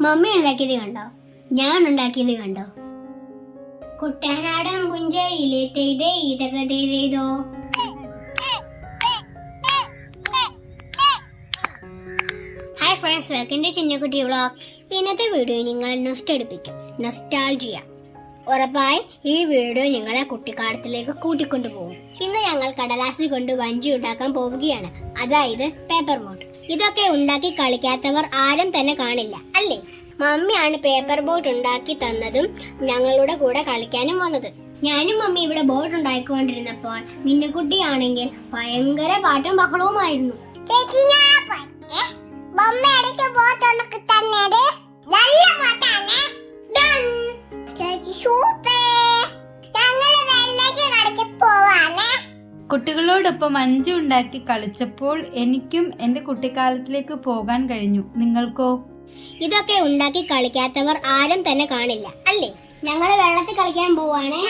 Mummy ഉണ്ടാക്കിയത് കണ്ടോ? ഞാൻ ഉണ്ടാക്കിയത് കണ്ടോ? കുട്ടനാടൻ പുഞ്ചയിലെ തെയ്തേ ഇതൊക്കെ തെയ്തോ. Hi friends, welcome to Chinnakutty vlogs. ഇന്നത്തെ വീഡിയോ നിങ്ങളെ നൊസ്റ്റടിപ്പിക്കും, നൊസ്റ്റാൾജിയ. ഉറപ്പായി ഈ വീഡിയോ നിങ്ങളെ കുട്ടിക്കാലത്തിലേക്ക് കൂട്ടിക്കൊണ്ടുപോകും. ഇന്ന് ഞങ്ങൾ കടലാസിൽ കൊണ്ട് വഞ്ചി ഉണ്ടാക്കാൻ പോവുകയാണ്, അതായത് പേപ്പർ ബോട്ട്. ഇതൊക്കെ ഉണ്ടാക്കി കളിക്കാത്തവർ ആരും തന്നെ കാണില്ല, അല്ലേ? മമ്മിയാണ് പേപ്പർ ബോട്ട് ഉണ്ടാക്കി തന്നതും ഞങ്ങളുടെ കൂടെ കളിക്കാനും വന്നത്. ഞാനും മമ്മി ഇവിടെ ബോട്ട് ഉണ്ടാക്കിക്കൊണ്ടിരുന്നപ്പോൾ മിന്നുകുട്ടിയാണെങ്കിൽ ഭയങ്കര പാട്ടും ബഹളവുമായിരുന്നു. കുട്ടികളോടൊപ്പം വഞ്ചി ഉണ്ടാക്കി കളിച്ചപ്പോൾ എനിക്കും എന്റെ കുട്ടിക്കാലത്തിലേക്ക് പോകാൻ കഴിഞ്ഞു. നിങ്ങൾക്കോ? ഇതൊക്കെ ഉണ്ടാക്കി കളിക്കാത്തവർ ആരും തന്നെ കാണില്ല, അല്ലേ? ഞങ്ങള് വെള്ളത്തിൽ കളിക്കാൻ പോവാണ്.